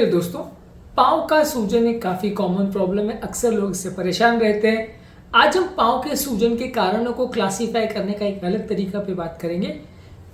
चलिए दोस्तों, पाँव का सूजन एक काफ़ी कॉमन प्रॉब्लम है। अक्सर लोग इससे परेशान रहते हैं। आज हम पाँव के सूजन के कारणों को क्लासीफाई करने का एक अलग तरीका पे बात करेंगे।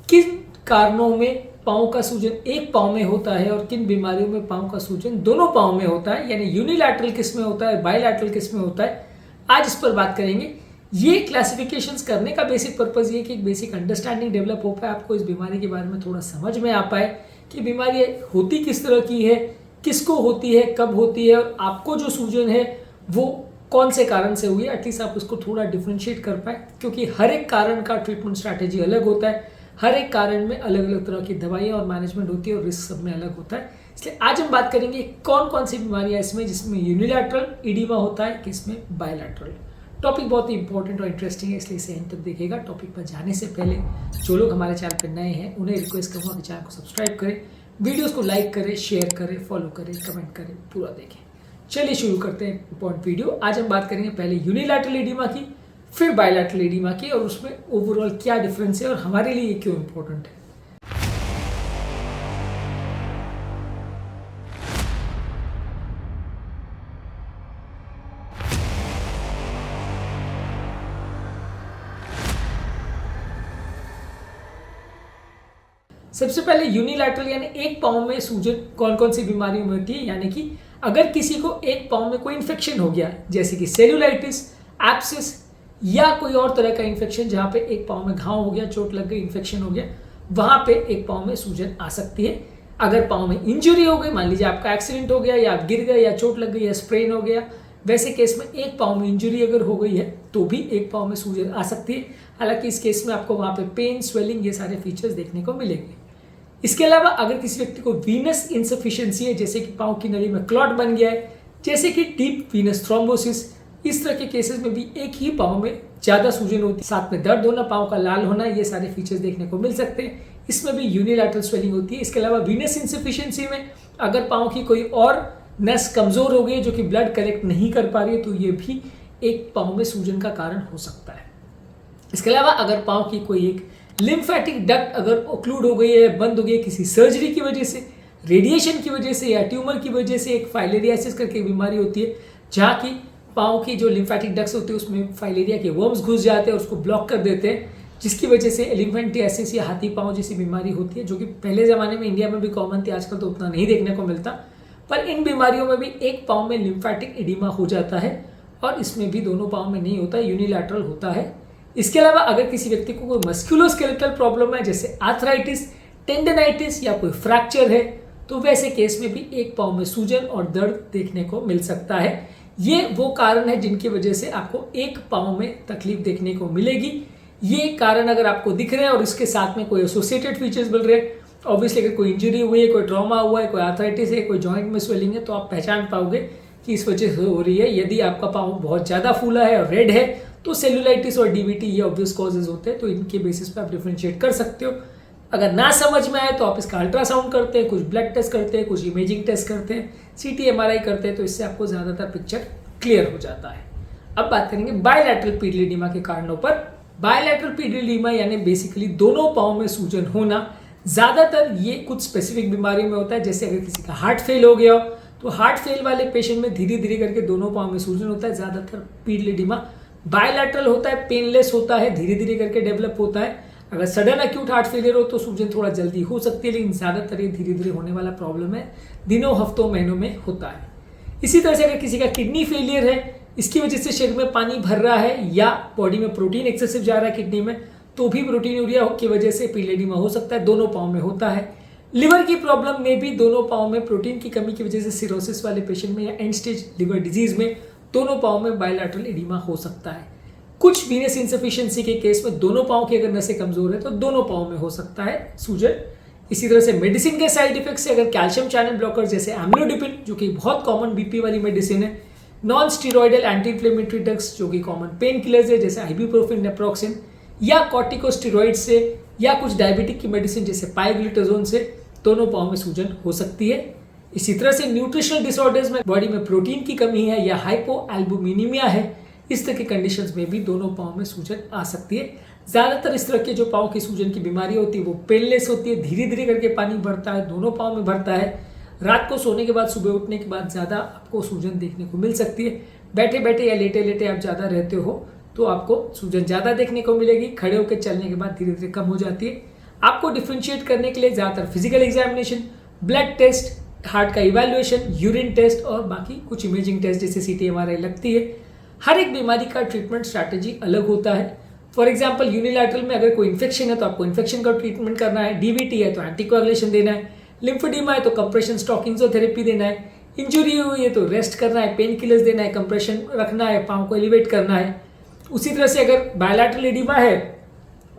किन कारणों में पाँव का सूजन एक पाँव में होता है और किन बीमारियों में पाँव का सूजन दोनों पाँव में होता है, यानी यूनिलैटरल किस में होता है, बायलैटरल किस में होता है। आज इस पर बात करेंगे। ये क्लासिफिकेशंस करने का बेसिक पर्पज़ ये कि एक बेसिक अंडरस्टैंडिंग डेवलप हो पाए, आपको इस बीमारी के बारे में थोड़ा समझ में आ पाए कि बीमारी होती किस तरह की है, किसको होती है, कब होती है और आपको जो सूजन है वो कौन से कारण से हुई है। एटलीस्ट आप उसको थोड़ा डिफ्रेंशिएट कर पाए, क्योंकि हर एक कारण का ट्रीटमेंट स्ट्रैटेजी अलग होता है। हर एक कारण में अलग अलग तरह की दवाइयाँ और मैनेजमेंट होती है और रिस्क सब में अलग होता है। इसलिए आज हम बात करेंगे कौन कौन सी बीमारियाँ इसमें जिसमें यूनिलैटरल इडीमा होता है, किसमें बायलैटरल। टॉपिक बहुत ही इंपॉर्टेंट और इंटरेस्टिंग है, इसलिए इसे एंड तक देखिएगा। टॉपिक पर जाने से पहले जो लोग हमारे चैनल पर नए हैं उन्हें रिक्वेस्ट करूँगा कि चैनल को सब्सक्राइब करें, वीडियोस को लाइक करें, शेयर करें, फॉलो करें, कमेंट करें, पूरा देखें। चलिए शुरू करते हैं इंपॉर्टेंट वीडियो। आज हम बात करेंगे पहले यूनिलैटरल एडिमा की, फिर बायलैटरल एडिमा की और उसमें ओवरऑल क्या डिफरेंस है और हमारे लिए ये क्यों इंपॉर्टेंट है। सबसे पहले यूनिलैटरल यानी एक पाँव में सूजन कौन कौन सी बीमारियों में होती है, यानी कि अगर किसी को एक पाँव में कोई इन्फेक्शन हो गया, जैसे कि सेलुलाइटिस, एब्सिस या कोई और तरह का इन्फेक्शन जहाँ पे एक पाँव में घाव हो गया, चोट लग गई, इन्फेक्शन हो गया, वहाँ पे एक पाँव में सूजन आ सकती है। अगर पाँव में इंजरी हो गई, मान लीजिए आपका एक्सीडेंट हो गया या आप गिर गए या चोट लग गई या स्प्रेन हो गया, वैसे केस में एक पाँव में इंजरी अगर हो गई है तो भी एक पाँव में सूजन आ सकती है। हालांकि इस केस में आपको वहाँ पे पेन, स्वेलिंग, ये सारे फीचर्स देखने को मिलेंगे। इसके अलावा अगर किसी व्यक्ति को वीनस इनसफिशिएंसी है, जैसे कि पाँव की नली में क्लॉट बन गया है, जैसे कि डीप वीनस थ्रोम्बोसिस, इस तरह के केसेस में भी एक ही पाँव में ज़्यादा सूजन होती है, साथ में दर्द होना, पाँव का लाल होना, ये सारे फीचर्स देखने को मिल सकते हैं। इसमें भी यूनिलैटरल स्वेलिंग होती है। इसके अलावा वीनस इनसफिशिएंसी में अगर पाँव की कोई और नस कमज़ोर हो गई है जो कि ब्लड कलेक्ट नहीं कर पा रही है, तो ये भी एक पाँव में सूजन का कारण हो सकता है। इसके अलावा अगर पाँव की कोई एक लिम्फेटिक डक्ट अगर ओक्लूड हो गई है, बंद हो गई है किसी सर्जरी की वजह से, रेडिएशन की वजह से या ट्यूमर की वजह से, एक फाइलेरियासिस करके बीमारी होती है जहाँ की पाँव की जो लिम्फेटिक डक्ट्स होती है उसमें फाइलेरिया के वर्म्स घुस जाते हैं और उसको ब्लॉक कर देते हैं, जिसकी वजह से एलिफेंटियासिस या हाथी पाँव जैसी बीमारी होती है, जो कि पहले ज़माने में इंडिया में भी कॉमन थी, आजकल तो उतना नहीं देखने को मिलता। पर इन बीमारियों में भी एक पाँव में लिम्फेटिक एडिमा हो जाता है और इसमें भी दोनों पाँव में नहीं होता, यूनिलैटरल होता है। इसके अलावा अगर किसी व्यक्ति को कोई मस्कुलोस्केलेटल प्रॉब्लम है, जैसे आर्थराइटिस, टेंडनाइटिस या कोई फ्रैक्चर है, तो वैसे केस में भी एक पाँव में सूजन और दर्द देखने को मिल सकता है। ये वो कारण है जिनकी वजह से आपको एक पाँव में तकलीफ देखने को मिलेगी। ये कारण अगर आपको दिख रहे हैं और इसके साथ में कोई एसोसिएटेड फीचर्स मिल रहे हैं, ऑब्वियसली अगर कोई इंजरी हुई है, कोई ट्रॉमा हुआ है, कोई आर्थराइटिस है, कोई जॉइंट में स्वेलिंग है, तो आप पहचान पाओगे कि इस वजह से हो रही है। यदि आपका पाँव बहुत ज़्यादा फूला है और रेड है तो सेलुलाइटिस और डीवीटी ये ऑब्वियस कॉजेज होते हैं, तो इनके बेसिस पे आप डिफरेंशिएट कर सकते हो। अगर ना समझ में आए तो आप इसका अल्ट्रासाउंड करते हैं, कुछ ब्लड टेस्ट करते हैं, कुछ इमेजिंग टेस्ट करते हैं, सीटी एमआरआई करते हैं, तो इससे आपको ज़्यादातर पिक्चर क्लियर हो जाता है। अब बात करेंगे बायलैटरल पीडीएडिमा के कारणों पर। बायलैटरल पीडीएडिमा यानी बेसिकली दोनों पाँव में सूजन होना, ज़्यादातर ये कुछ स्पेसिफिक बीमारियों में होता है। जैसे अगर किसी का हार्ट फेल हो गया हो तो हार्ट फेल वाले पेशेंट में धीरे धीरे करके दोनों पाँव में सूजन होता है। ज़्यादातर पीडीएडिमा बायलैटरल होता है, पेनलेस होता है, धीरे धीरे करके डेवलप होता है। अगर सडन एक्यूट हार्ट फेलियर हो तो सूजन थोड़ा जल्दी हो सकती है, लेकिन ज़्यादातर ये धीरे धीरे होने वाला प्रॉब्लम है, दिनों, हफ्तों, महीनों में होता है। इसी तरह से अगर किसी का किडनी फेलियर है, इसकी वजह से शरीर में पानी भर रहा है या बॉडी में प्रोटीन एक्सेसिव जा रहा है किडनी में, तो भी प्रोटीनूरिया की वजह से पीडीएडिमा हो सकता है, दोनों पाँव में होता है। लिवर की प्रॉब्लम में भी दोनों पाँव में प्रोटीन की कमी की वजह से सिरोसिस वाले पेशेंट में या एंड स्टेज लिवर डिजीज में दोनों पाँव में बायलैटरल एडिमा हो सकता है। कुछ वीनस इनसफिशिएंसी के केस में दोनों पाँव की अगर नसें कमजोर है तो दोनों पाँव में हो सकता है सूजन। इसी तरह से मेडिसिन के साइड इफेक्ट से अगर कैल्शियम चैनल ब्लॉकर जैसे एम्लोडिपिन, जो कि बहुत कॉमन बीपी वाली मेडिसिन है, non steroidal anti inflammatory drugs जो कि कॉमन पेन किलर्स है जैसे आइबुप्रोफेन, नेप्रोक्सिन, या कॉर्टिकोस्टेरॉइड से, या कुछ डायबिटिक की मेडिसिन जैसे पाइग्लिटाजोन से दोनों पाँव में सूजन हो सकती है। इसी तरह से न्यूट्रिशनल डिसऑर्डर्स में बॉडी में प्रोटीन की कमी है या हाइपोएल्बुमिनीमिया है, इस तरह के कंडीशंस में भी दोनों पाँव में सूजन आ सकती है। ज़्यादातर इस तरह के जो पाँव की सूजन की बीमारी होती है वो पेनलेस होती है, धीरे धीरे करके पानी भरता है, दोनों पाँव में भरता है। रात को सोने के बाद सुबह उठने के बाद ज़्यादा आपको सूजन देखने को मिल सकती है। बैठे बैठे या लेटे लेटे आप ज़्यादा रहते हो तो आपको सूजन ज़्यादा देखने को मिलेगी। खड़े होकर चलने के बाद धीरे धीरे कम हो जाती है। आपको डिफ्रेंशिएट करने के लिए ज़्यादातर physical examination, blood test, heart का इवैल्यूएशन, यूरिन टेस्ट और बाकी कुछ इमेजिंग टेस्ट जैसे CT MRI लगती है। हर एक बीमारी का ट्रीटमेंट स्ट्रैटेजी अलग होता है। फॉर एग्जाम्पल यूनिलैटरल में अगर कोई इन्फेक्शन है तो आपको इन्फेक्शन का ट्रीटमेंट करना है, DVT है तो एंटीकोएगुलेशन देना है, लिम्फोडीमा है तो कंप्रेशन स्टॉकिंगोथेरेपी देना है, इंजुरी हुई है तो रेस्ट करना है, पेन किलर्स देना है, कंप्रेशन रखना है, पाँव को एलिवेट करना है। उसी तरह से अगर बायलैटरल एडिमा है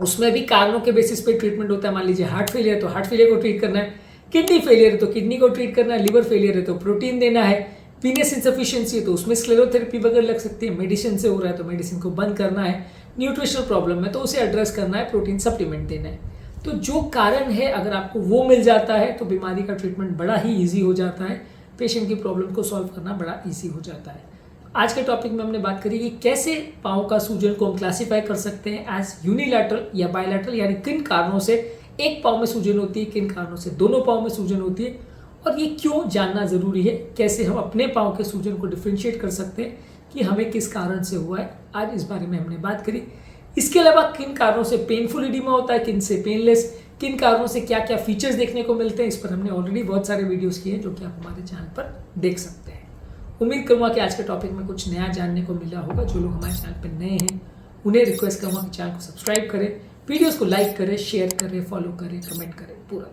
उसमें भी कारणों के बेसिस पे ट्रीटमेंट होता है। मान लीजिए हार्ट फेलियर तो हार्ट फेलियर को ट्रीट करना है, किडनी फेलियर है तो किडनी को ट्रीट करना है, लिवर फेलियर है तो प्रोटीन देना है, वीनस इंसफिशियंसी है तो उसमें स्क्लेरोथेरेपी वगैरह लग सकती है, मेडिसिन से हो रहा है तो मेडिसिन को बंद करना है, न्यूट्रिशनल प्रॉब्लम है तो उसे एड्रेस करना है, प्रोटीन सप्लीमेंट देना है। तो जो कारण है अगर आपको वो मिल जाता है तो बीमारी का ट्रीटमेंट बड़ा ही ईजी हो जाता है, पेशेंट की प्रॉब्लम को सॉल्व करना बड़ा ईजी हो जाता है। आज के टॉपिक में हमने बात करी कि कैसे पाँव का सूजन को हम क्लासीफाई कर सकते हैं एज यूनिलैटरल या बायलैटरल, यानी किन कारणों से एक पाँव में सूजन होती है, किन कारणों से दोनों पाँव में सूजन होती है और ये क्यों जानना ज़रूरी है, कैसे हम अपने पाँव के सूजन को डिफ्रेंशिएट कर सकते हैं कि हमें किस कारण से हुआ है। आज इस बारे में हमने बात करी। इसके अलावा किन कारणों से पेनफुल एडिमा होता है, किन से पेनलेस, किन कारणों से क्या क्या फीचर्स देखने को मिलते हैं, इस पर हमने ऑलरेडी बहुत सारे वीडियोस किए हैं जो कि आप हमारे चैनल पर देख सकते हैं। उम्मीद करूँगा कि आज के टॉपिक में कुछ नया जानने को मिला होगा। जो लोग हमारे चैनल पर नए हैं उन्हें रिक्वेस्ट करूँगा कि चैनल को सब्सक्राइब करें, वीडियोज़ को लाइक करें, शेयर करें, फॉलो करें, कमेंट करें, पूरा